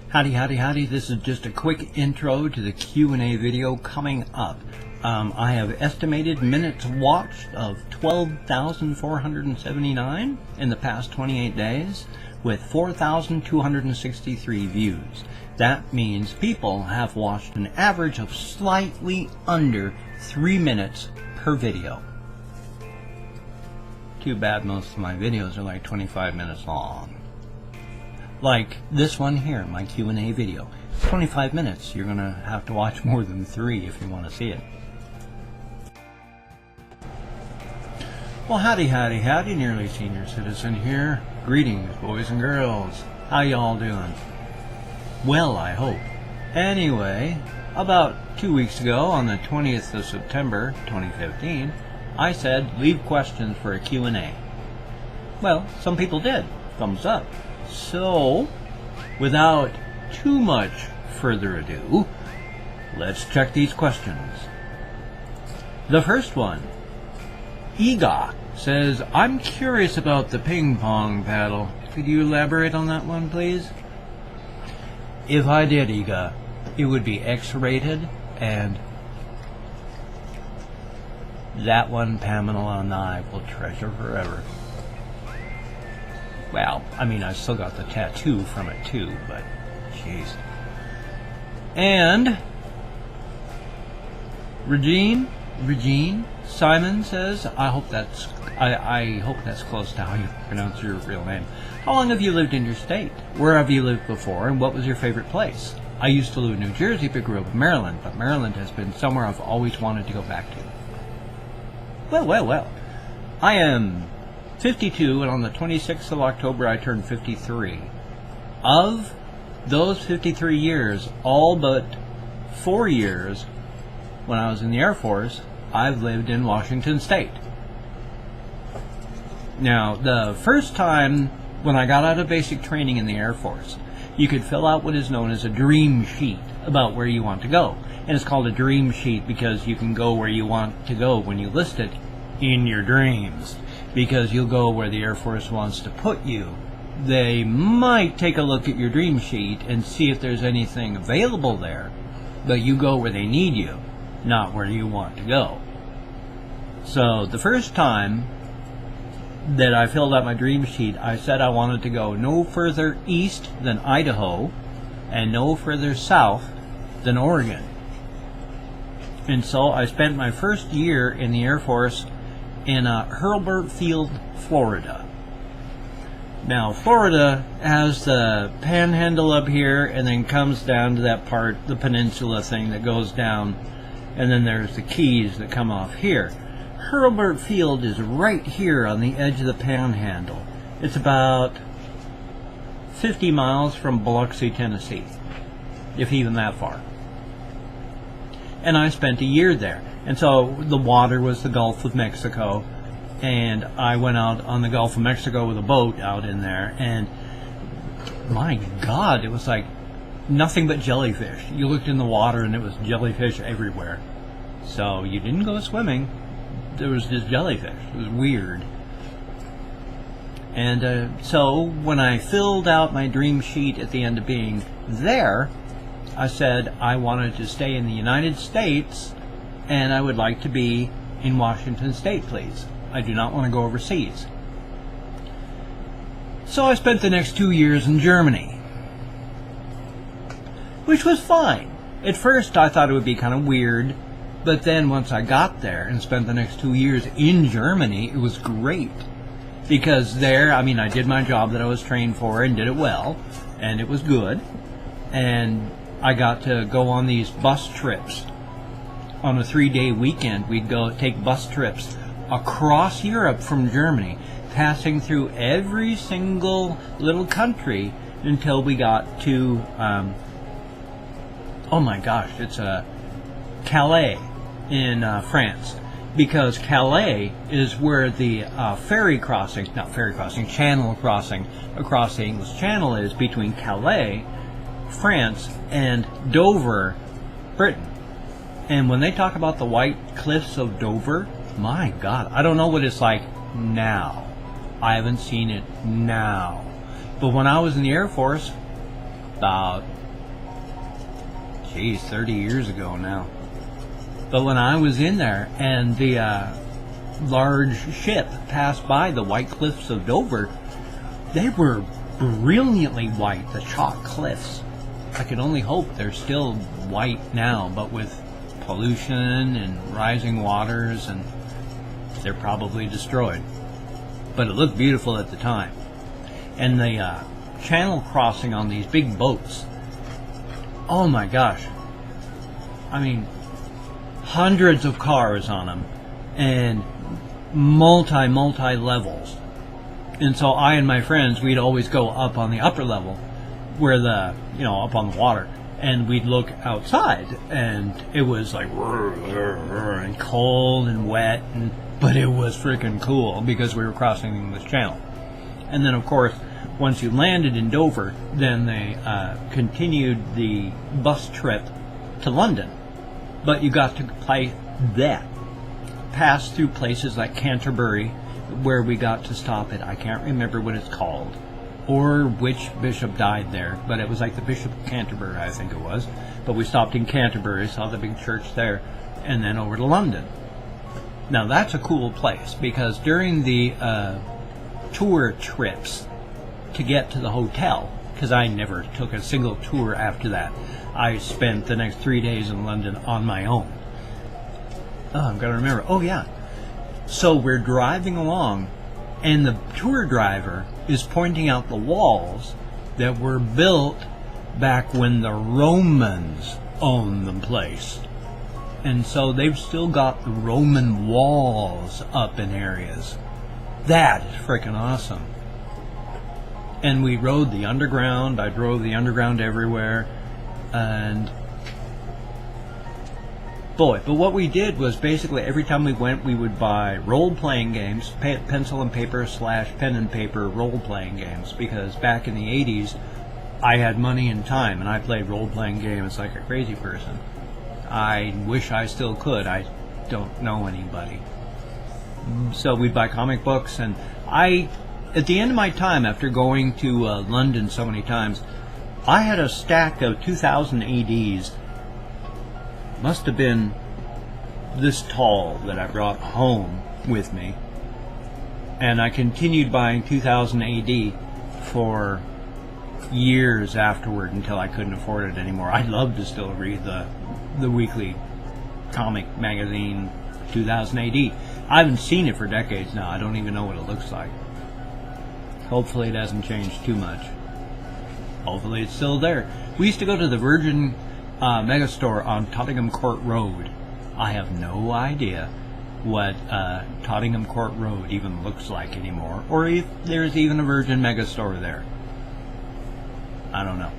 Howdy, howdy, howdy. This is just a quick intro to the Q&A video coming up. I have estimated minutes watched of 12,479 in the past 28 days with 4,263 views. That means people have watched an average of slightly under 3 minutes per video. Too bad most of my videos are like 25 minutes long. Like this one here, my Q&A video. 25 minutes. You're going to have to watch more than 3 if you want to see it. Well, howdy, howdy, howdy, nearly senior citizen here. Greetings, boys and girls. How y'all doing? Well, I hope. Anyway, about 2 weeks ago, on the 20th of September, 2015, I said, leave questions for a Q&A. Well, some people did. Thumbs up. So, without too much further ado, let's check these questions. The first one, Ega says, I'm curious about the ping pong paddle. Could you elaborate on that one, please? If I did, Ega, it would be X-rated, and that one Pamela and I will treasure forever. Well, I mean, I still got the tattoo from it too, but jeez. And Regine Simon says, I hope that's close to how you pronounce your real name. How long have you lived in your state? Where have you lived before, and what was your favorite place? I used to live in New Jersey, but grew up in Maryland, but Maryland has been somewhere I've always wanted to go back to. Well. I am 52, and on the 26th of October I turned 53. Of those 53 years, all but 4 years when I was in the Air Force, I've lived in Washington State. Now, the first time when I got out of basic training in the Air Force, you could fill out what is known as a dream sheet about where you want to go. And it's called a dream sheet because you can go where you want to go when you list it in your dreams. Because you'll go where the Air Force wants to put you. They might take a look at your dream sheet and see if there's anything available there, but you go where they need you, not where you want to go. So the first time that I filled out my dream sheet, I said I wanted to go no further east than Idaho and no further south than Oregon. And so I spent my first year in the Air Force in Hurlburt Field, Florida. Now, Florida has the panhandle up here and then comes down to that part, the peninsula thing that goes down, and then there's the Keys that come off here. Hurlburt Field is right here on the edge of the panhandle. It's about 50 miles from Biloxi, Tennessee, if even that far. And I spent a year there. And so the water was the Gulf of Mexico, and I went out on the Gulf of Mexico with a boat out in there, and my God, it was like nothing but jellyfish. You looked in the water and it was jellyfish everywhere. So you didn't go swimming, there was just jellyfish. It was weird. And so when I filled out my dream sheet at the end of being there, I said I wanted to stay in the United States, and I would like to be in Washington State, please. I do not want to go overseas. So I spent the next 2 years in Germany, which was fine. At first I thought it would be kind of weird, but then once I got there and spent the next 2 years in Germany, it was great. Because there, I mean, I did my job that I was trained for and did it well, and it was good. And I got to go on these bus trips. On a 3-day weekend, we'd go take bus trips across Europe from Germany, passing through every single little country until we got to, oh my gosh, it's Calais in France. Because Calais is where the channel crossing across the English Channel is between Calais, France, and Dover, Britain. And when they talk about the white cliffs of Dover, my God, I don't know what it's like now. I haven't seen it now. But when I was in the Air Force, about geez, 30 years ago now. But when I was in there and the large ship passed by the white cliffs of Dover, they were brilliantly white, the chalk cliffs. I could only hope they're still white now, but with pollution and rising waters, and they're probably destroyed. But it looked beautiful at the time. And the channel crossing on these big boats, oh my gosh, I mean, hundreds of cars on them, and multi levels. And so I and my friends, we'd always go up on the upper level, where up on the water, and we'd look outside, and it was like and cold and wet, but it was freaking cool because we were crossing this channel. And then, of course, once you landed in Dover, then they continued the bus trip to London. But you got to pass through places like Canterbury, where we got to stop at, I can't remember what it's called, or which bishop died there, but it was like the Bishop of Canterbury, I think it was. But we stopped in Canterbury, saw the big church there, and then over to London. Now that's a cool place, because during the tour trips to get to the hotel, because I never took a single tour after that, I spent the next 3 days in London on my own. Oh, I've got to remember. Oh, yeah. So we're driving along, and the tour driver is pointing out the walls that were built back when the Romans owned the place. And so they've still got the Roman walls up in areas. That is freaking awesome. And we rode the underground. I drove the underground everywhere. And boy, but what we did was basically every time we went, we would buy role-playing games, pencil and paper / pen and paper role-playing games, because back in the 80s, I had money and time, and I played role-playing games like a crazy person. I wish I still could. I don't know anybody. So we'd buy comic books, and at the end of my time, after going to London so many times, I had a stack of 2000 ADs. Must have been this tall that I brought home with me. And I continued buying 2000 AD for years afterward until I couldn't afford it anymore. I'd love to still read the weekly comic magazine 2000 AD. I haven't seen it for decades now. I don't even know what it looks like. Hopefully it hasn't changed too much. Hopefully it's still there. We used to go to the Virgin Megastore on Tottenham Court Road. I have no idea what Tottenham Court Road even looks like anymore, or if there's even a Virgin Megastore there. I don't know.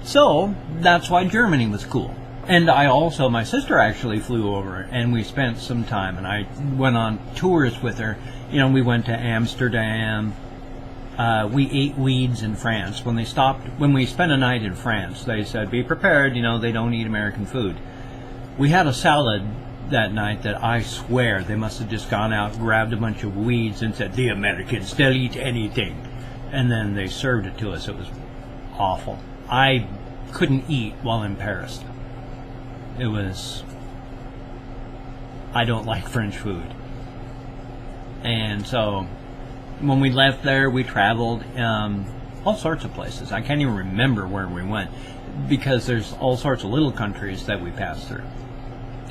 So that's why Germany was cool. And my sister actually flew over, and we spent some time, and I went on tours with her. We went to Amsterdam. We ate weeds in France. When we spent a night in France, they said, be prepared, they don't eat American food. We had a salad that night that I swear they must have just gone out, grabbed a bunch of weeds and said, the Americans, they'll eat anything. And then they served it to us. It was awful. I couldn't eat while in Paris. I don't like French food. And so when we left there, we traveled all sorts of places. I can't even remember where we went, because there's all sorts of little countries that we passed through.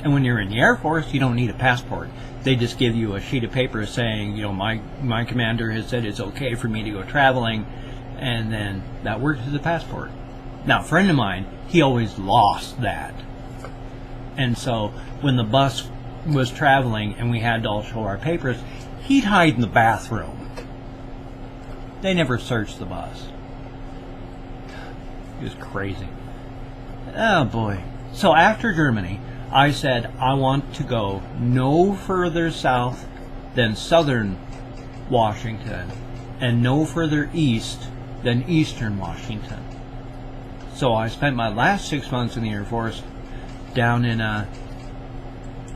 And when you're in the Air Force, you don't need a passport. They just give you a sheet of paper saying, my commander has said it's okay for me to go traveling, and then that works as a passport. Now, a friend of mine, he always lost that. And so when the bus was traveling and we had to all show our papers, he'd hide in the bathroom. They never searched the bus. It was crazy. Oh boy. So after Germany, I said I want to go no further south than southern Washington and no further east than eastern Washington. So I spent my last 6 months in the Air Force down in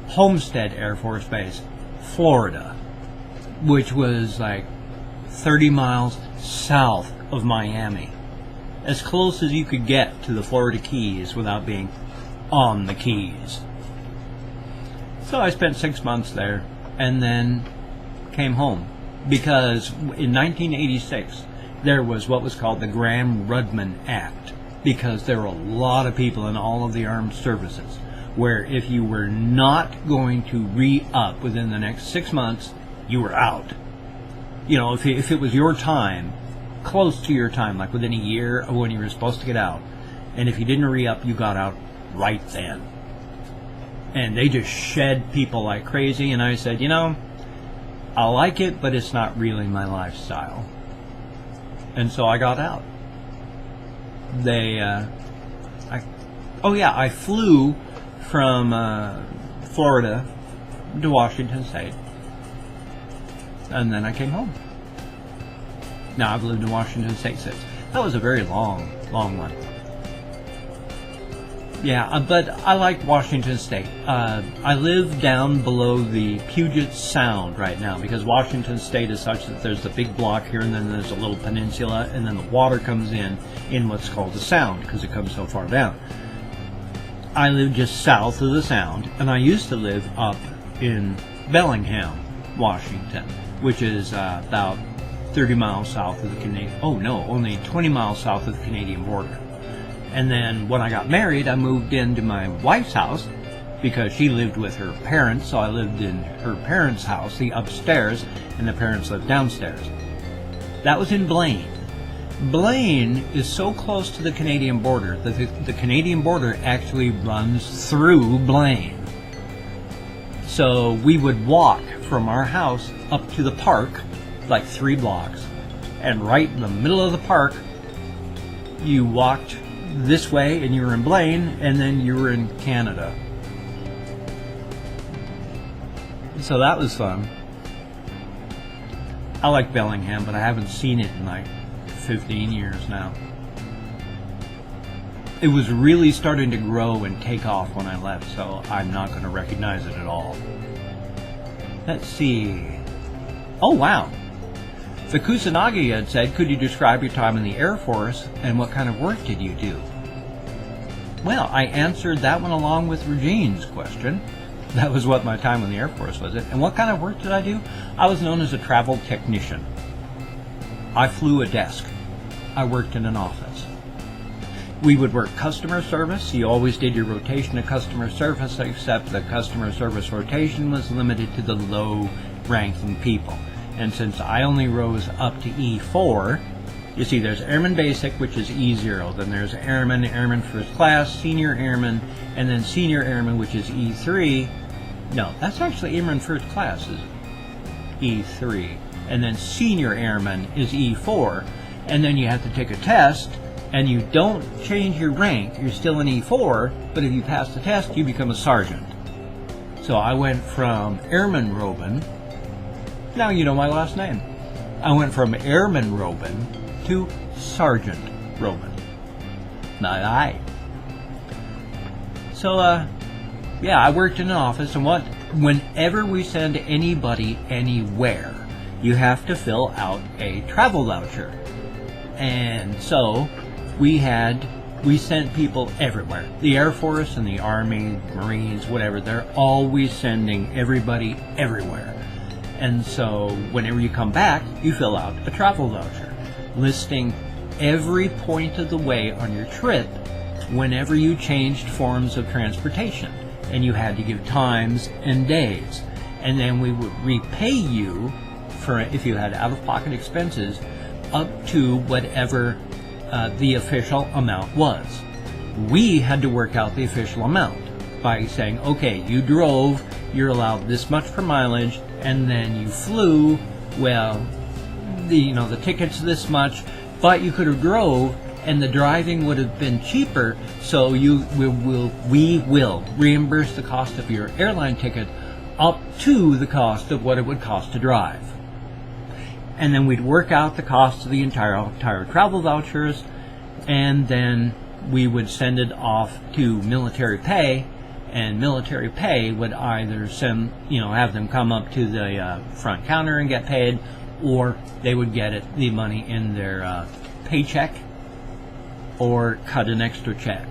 Homestead Air Force Base, Florida, which was like 30 miles south of Miami. as close as you could get to the Florida Keys without being on the Keys. So I spent 6 months there and then came home, because in 1986 there was what was called the Gramm-Rudman Act, because there were a lot of people in all of the armed services where if you were not going to re-up within the next 6 months, you were out. You know, if it was your time, close to your time, like within a year of when you were supposed to get out, and if you didn't re-up, you got out right then. And they just shed people like crazy, and I said, you know, I like it, but it's not really my lifestyle. And so I got out. I flew from Florida to Washington State, and then I came home. Now I've lived in Washington State since. That was a very long one. Yeah, but I like Washington State. I live down below the Puget Sound right now, because Washington State is such that there's the big block here, and then there's a little peninsula, and then the water comes in what's called the Sound, because it comes so far down. I live just south of the Sound, and I used to live up in Bellingham, Washington, which is about 30 miles south of the Canadian... Oh, no, only 20 miles south of the Canadian border. And then when I got married, I moved into my wife's house because she lived with her parents, so I lived in her parents' house, the upstairs, and the parents lived downstairs. That was in Blaine. Blaine is so close to the Canadian border that the Canadian border actually runs through Blaine. So we would walk from our house up to the park, like 3 blocks, and right in the middle of the park, you walked this way and you were in Blaine, and then you were in Canada. So that was fun. I like Bellingham, but I haven't seen it in like 15 years now. It was really starting to grow and take off when I left, so I'm not going to recognize it at all. Let's see. Oh, wow. The Kusanagi had said, could you describe your time in the Air Force and what kind of work did you do? Well, I answered that one along with Regine's question. That was what my time in the Air Force was. And what kind of work did I do? I was known as a travel technician. I flew a desk. I worked in an office. We would work customer service. You always did your rotation of customer service, except the customer service rotation was limited to the low-ranking people. And since I only rose up to E4, you see there's Airman Basic, which is E0. Then there's Airman, Airman First Class, Senior Airman, and then Senior Airman, which is E3. No, that's actually Airman First Class is E3. And then Senior Airman is E4. And then you have to take a test, and you don't change your rank. You're still in E4, but if you pass the test, you become a sergeant. So I went from Airman Robin... Now you know my last name. I went from Airman Robin to Sergeant Robin. Aye. So, yeah, I worked in an office, and whenever we send anybody anywhere, you have to fill out a travel voucher. And so we sent people everywhere. The Air Force and the Army, Marines, whatever, they're always sending everybody everywhere. And so whenever you come back, you fill out a travel voucher listing every point of the way on your trip whenever you changed forms of transportation. And you had to give times and days. And then we would repay you for, if you had out-of-pocket expenses, up to whatever the official amount was. We had to work out the official amount by saying, okay, you drove, you're allowed this much per mileage, and then you flew, well, the ticket's this much, but you could have drove, and the driving would have been cheaper, so we will reimburse the cost of your airline ticket up to the cost of what it would cost to drive. And then we'd work out the cost of the entire travel vouchers, and then we would send it off to military pay, and military pay would either have them come up to the front counter and get paid, or they would get the money in their paycheck, or cut an extra check.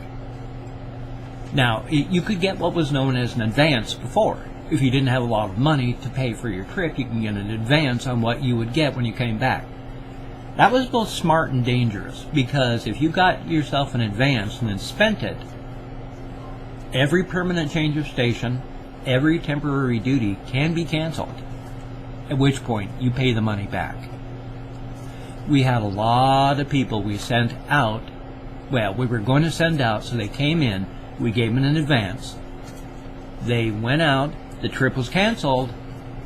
Now, you could get what was known as an advance before. If you didn't have a lot of money to pay for your trip, you can get an advance on what you would get when you came back. That was both smart and dangerous, because if you got yourself an advance and then spent it, every permanent change of station, every temporary duty can be canceled, at which point you pay the money back. We had a lot of people we sent out. Well, we were going to send out, so they came in, we gave them an advance. They went out, the trip was canceled,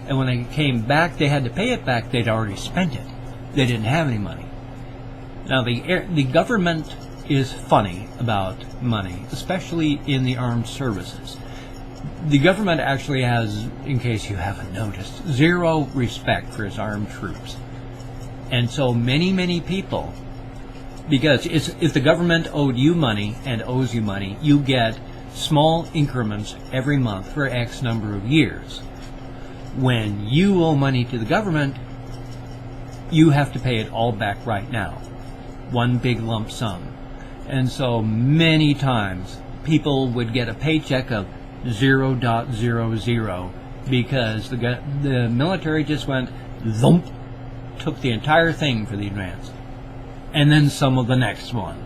and when they came back, they had to pay it back. They'd already spent it. They didn't have any money. Now, the government is funny about money, especially in the armed services. The government actually has, in case you haven't noticed, zero respect for its armed troops. And so many people, because if the government owed you money and owes you money, you get small increments every month for X number of years. When you owe money to the government, you have to pay it all back right now. One big lump sum. And so many times people would get a paycheck of 0.00 because the military just went thump, took the entire thing for the advance, and then some of the next one.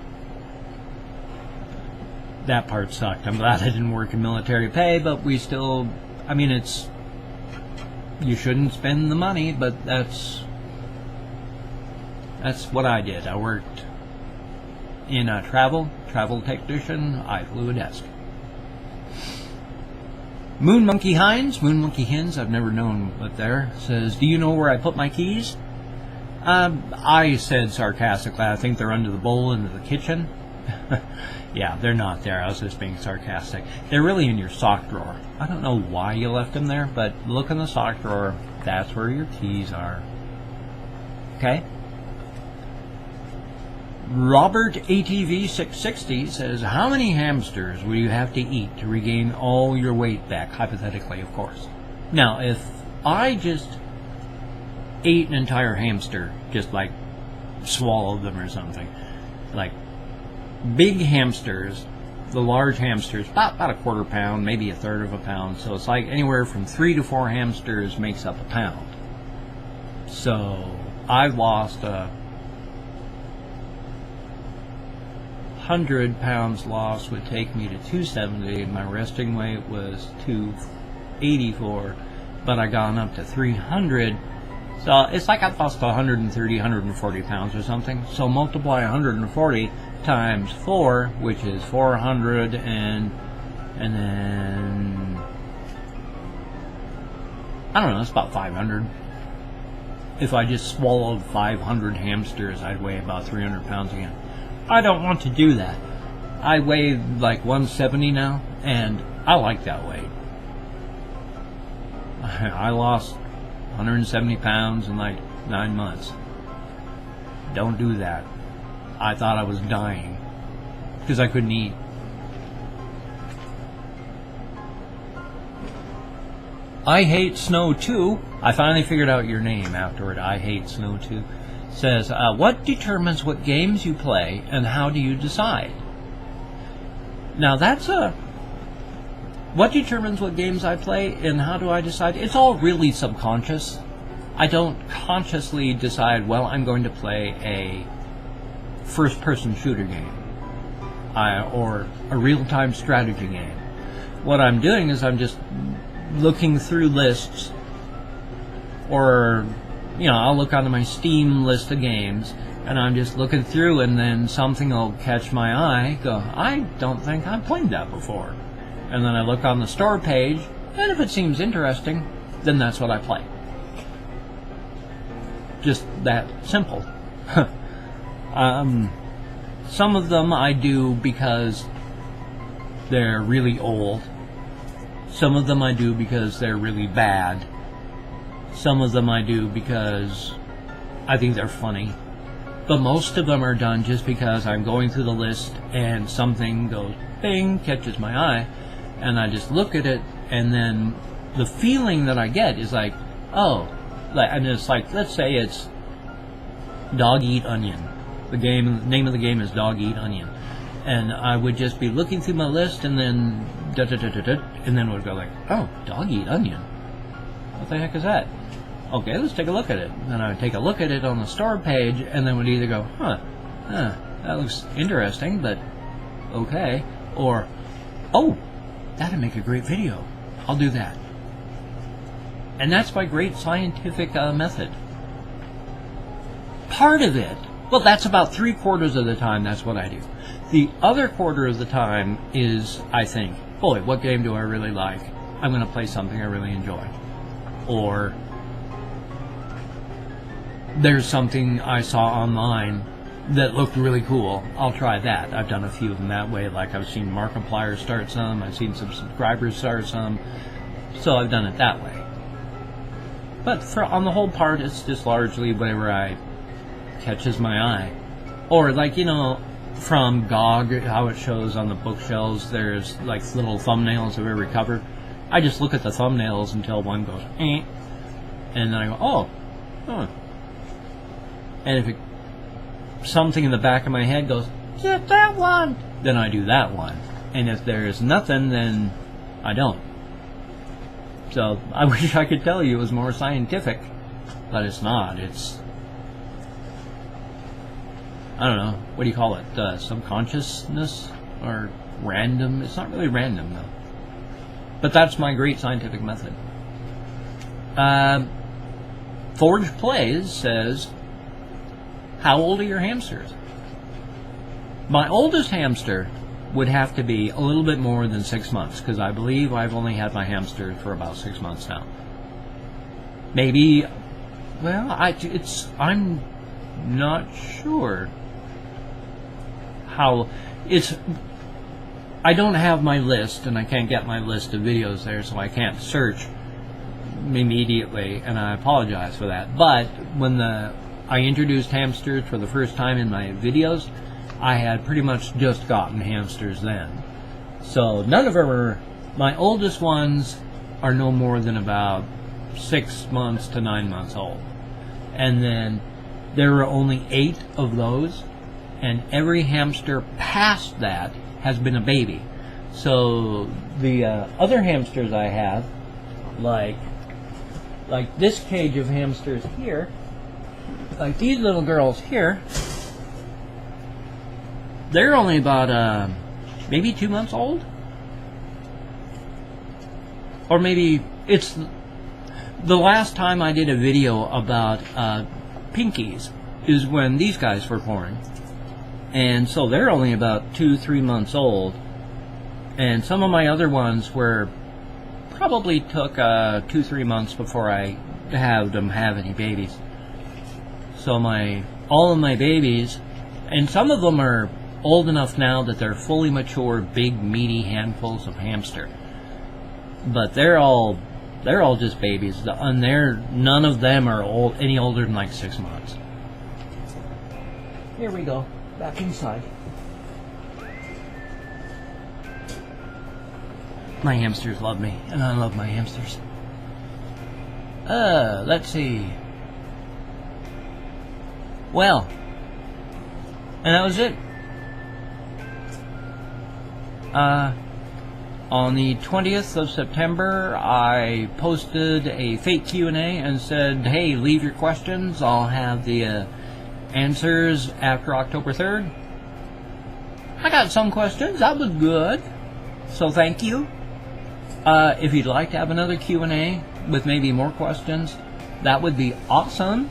That part sucked. I'm glad I didn't work in military pay, but we still, I mean, you shouldn't spend the money, but that's what I did. I worked in a travel technician. I flew a desk. Moon Monkey Hines, I've never known what there, says, do you know where I put my keys? I said sarcastically, I think they're under the bowl in the kitchen. Yeah, they're not there. I was just being sarcastic. They're really in your sock drawer. I don't know why you left them there, but look in the sock drawer. That's where your keys are. Okay? Robert ATV 660 says, how many hamsters will you have to eat to regain all your weight back? Hypothetically, of course. Now, if I just ate an entire hamster, just like swallowed them or something, like big hamsters, the large hamsters, about a quarter pound, maybe a third of a pound, so it's like anywhere from 3 to 4 hamsters makes up a pound. So I lost 100 pounds lost would take me to 270. My resting weight was 284, but I gone up to 300. So it's like I lost 130, 140 pounds or something. So multiply 140 times 4, which is 400, and then I don't know, it's about 500. If I just swallowed 500 hamsters, I'd weigh about 300 pounds again. I don't want to do that. I weigh like 170 now, and I like that weight. I lost 170 pounds in like 9 months. Don't do that. I thought I was dying because I couldn't eat. I Hate Snow Too. I finally figured out your name afterward. I Hate Snow Too. Says, what determines what games you play and how do you decide? Now that's what determines what games I play and how do I decide? It's all really subconscious. I don't consciously decide, well, I'm going to play a first-person shooter game or a real-time strategy game. What I'm doing is I'm just looking through lists, or I'll look onto my Steam list of games, and I'm just looking through, and then something will catch my eye, go, I don't think I've played that before. And then I look on the store page, and if it seems interesting, then that's what I play. Just that simple. Some of them I do because they're really old. Some of them I do because they're really bad. Some of them I do because I think they're funny. But most of them are done just because I'm going through the list and something goes bing, catches my eye, and I just look at it, and then the feeling that I get is like, oh, and it's like, let's say it's Dog Eat Onion. The name of the game is Dog Eat Onion. And I would just be looking through my list, and then and then it would go like, oh, dog-eat onion. What the heck is that? Okay, let's take a look at it. And I would take a look at it on the store page, and then would either go, that looks interesting, but okay, or, oh, that'd make a great video. I'll do that. And that's my great scientific method. Part of it, well, that's about 3/4 of the time that's what I do. The other quarter of the time is, I think, boy, what game do I really like? I'm going to play something I really enjoy. Or there's something I saw online that looked really cool. I'll try that. I've done a few of them that way. Like I've seen Markiplier start some. I've seen some subscribers start some. So I've done it that way. But on the whole part, it's just largely whatever catches my eye. Or like, from GOG, how it shows on the bookshelves, there's like little thumbnails of every cover. I just look at the thumbnails until one goes, eh. And then I go, oh, huh. And if something in the back of my head goes, get that one, then I do that one. And if there's nothing, then I don't. So I wish I could tell you it was more scientific, but it's not. It's, I don't know, what do you call it? Subconsciousness or random? It's not really random though. But that's my great scientific method. Forge Plays says, how old are your hamsters? My oldest hamster would have to be a little bit more than 6 months, because I believe I've only had my hamster for about 6 months now. Maybe, well, I'm not sure how it's. I don't have my list, and I can't get my list of videos there, so I can't search immediately, and I apologize for that. But when I introduced hamsters for the first time in my videos, I had pretty much just gotten hamsters then. So none of them are, my oldest ones are no more than about 6 months to 9 months old. And then there were only 8 of those, and every hamster past that has been a baby. So the other hamsters I have, like this cage of hamsters here, like these little girls here, they're only about maybe 2 months old, or maybe it's the last time I did a video about pinkies is when these guys were born, and so they're only about 2-3 months old. And some of my other ones were probably took 2-3 months before I had them have any babies. So all of my babies, and some of them are old enough now that they're fully mature, big meaty handfuls of hamster. But they're all just babies, and none of them are any older than like 6 months. Here we go, back inside. My hamsters love me, and I love my hamsters. Let's see. Well, and that was it. On the 20th of September, I posted a fake Q&A and said, hey, leave your questions. I'll have the answers after October 3rd. I got some questions. That was good. So thank you. If you'd like to have another Q&A with maybe more questions, that would be awesome.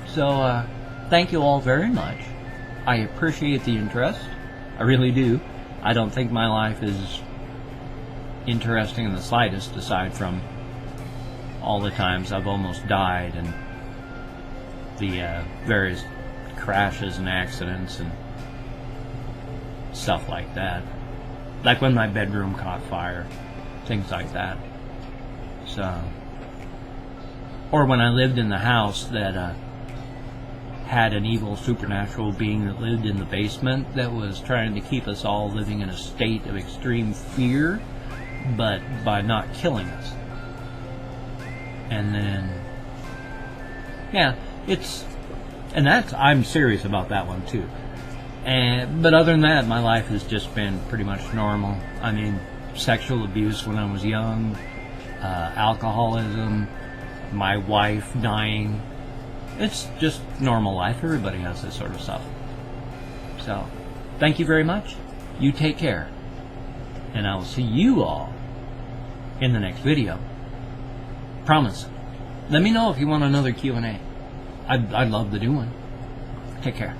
So thank you all very much. I appreciate the interest. I really do. I don't think my life is interesting in the slightest, aside from all the times I've almost died and the various crashes and accidents and stuff like that. Like when my bedroom caught fire, things like that. So, or when I lived in the house that had an evil supernatural being that lived in the basement that was trying to keep us all living in a state of extreme fear, but by not killing us. And then, yeah, I'm serious about that one too. But other than that, my life has just been pretty much normal. I mean, sexual abuse when I was young, alcoholism, my wife dying. It's just normal life. Everybody has this sort of stuff. So, thank you very much. You take care. And I will see you all in the next video. Promise. Let me know if you want another Q&A. I'd love to do one. Take care.